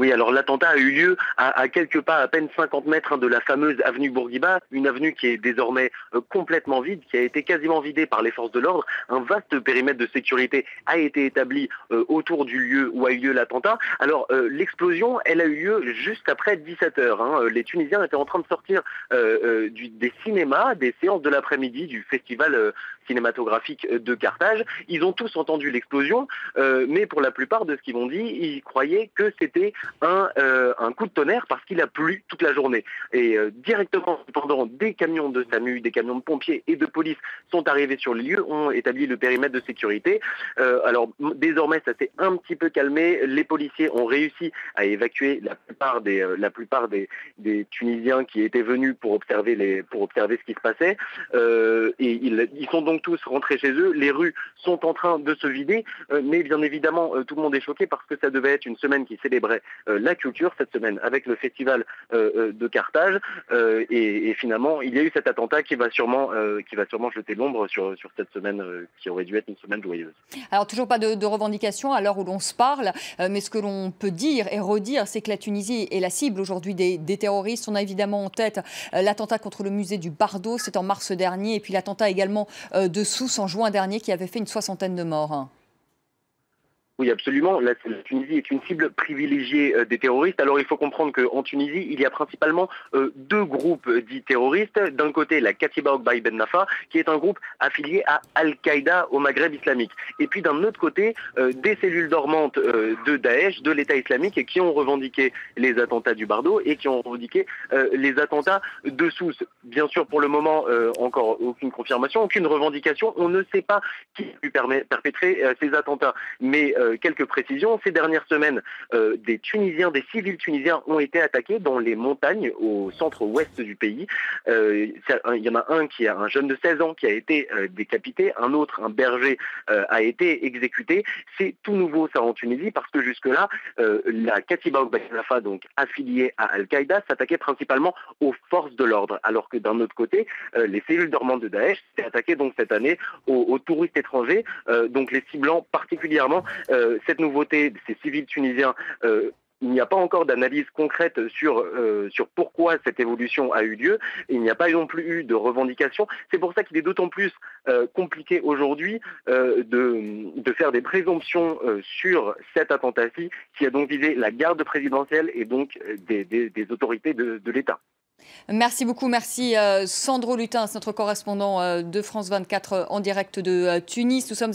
Oui, alors l'attentat a eu lieu à quelques pas, à peine 50 mètres de la fameuse avenue Bourguiba, une avenue qui est désormais complètement vide, qui a été quasiment vidée par les forces de l'ordre. Un vaste périmètre de sécurité a été établi autour du lieu où a eu lieu l'attentat. Alors l'explosion, elle a eu lieu juste après 17 heures. Les Tunisiens étaient en train de sortir des cinémas, des séances de l'après-midi du festival cinématographique de Carthage. Ils ont tous entendu l'explosion, mais pour la plupart de ce qu'ils m'ont dit, ils croyaient que c'était un coup de tonnerre parce qu'il a plu toute la journée. Et directement, cependant, des camions de SAMU, des camions de pompiers et de police sont arrivés sur les lieux, ont établi le périmètre de sécurité. Alors désormais, ça s'est un petit peu calmé. Les policiers ont réussi à évacuer la plupart des Tunisiens qui étaient venus pour observer ce qui se passait. Et ils sont donc tous rentrés chez eux. Les rues sont en train de se vider, mais bien évidemment, tout le monde est choqué parce que ça devait être une semaine qui célébrait la culture cette semaine avec le festival de Carthage, et finalement il y a eu cet attentat qui va sûrement jeter l'ombre sur cette semaine qui aurait dû être une semaine joyeuse. Alors toujours pas de revendication à l'heure où l'on se parle, mais ce que l'on peut dire et redire, c'est que la Tunisie est la cible aujourd'hui des terroristes. On a évidemment en tête l'attentat contre le musée du Bardo, c'est en mars dernier, et puis l'attentat également de Sousse en juin dernier qui avait fait une 60aine de morts. Oui, absolument. La Tunisie est une cible privilégiée des terroristes. Alors, il faut comprendre qu'en Tunisie, il y a principalement deux groupes dits terroristes. D'un côté, la Katiba Okbaï Ben Nafa, qui est un groupe affilié à Al-Qaïda au Maghreb islamique. Et puis, d'un autre côté, des cellules dormantes de Daesh, de l'État islamique, qui ont revendiqué les attentats du Bardo et qui ont revendiqué les attentats de Sousse. Bien sûr, pour le moment, encore aucune confirmation, aucune revendication. On ne sait pas qui a pu perpétrer ces attentats. Mais quelques précisions. Ces dernières semaines, des civils tunisiens ont été attaqués dans les montagnes au centre-ouest du pays. Il y en a un jeune de 16 ans qui a été décapité, un autre, un berger, a été exécuté. C'est tout nouveau ça en Tunisie parce que jusque-là, la Katiba Ben Nafa, donc affiliée à Al-Qaïda, s'attaquait principalement aux forces de l'ordre, alors que d'un autre côté, les cellules dormantes de Daesh s'étaient attaquées donc cette année aux touristes étrangers, donc les ciblant particulièrement. Cette nouveauté, ces civils tunisiens, il n'y a pas encore d'analyse concrète sur pourquoi cette évolution a eu lieu. Il n'y a pas non plus eu de revendication. C'est pour ça qu'il est d'autant plus compliqué aujourd'hui de faire des présomptions sur cet attentat-ci qui a donc visé la garde présidentielle et donc des autorités de l'État. Merci beaucoup, merci Sandro Lutin, notre correspondant de France 24 en direct de Tunis. Nous sommes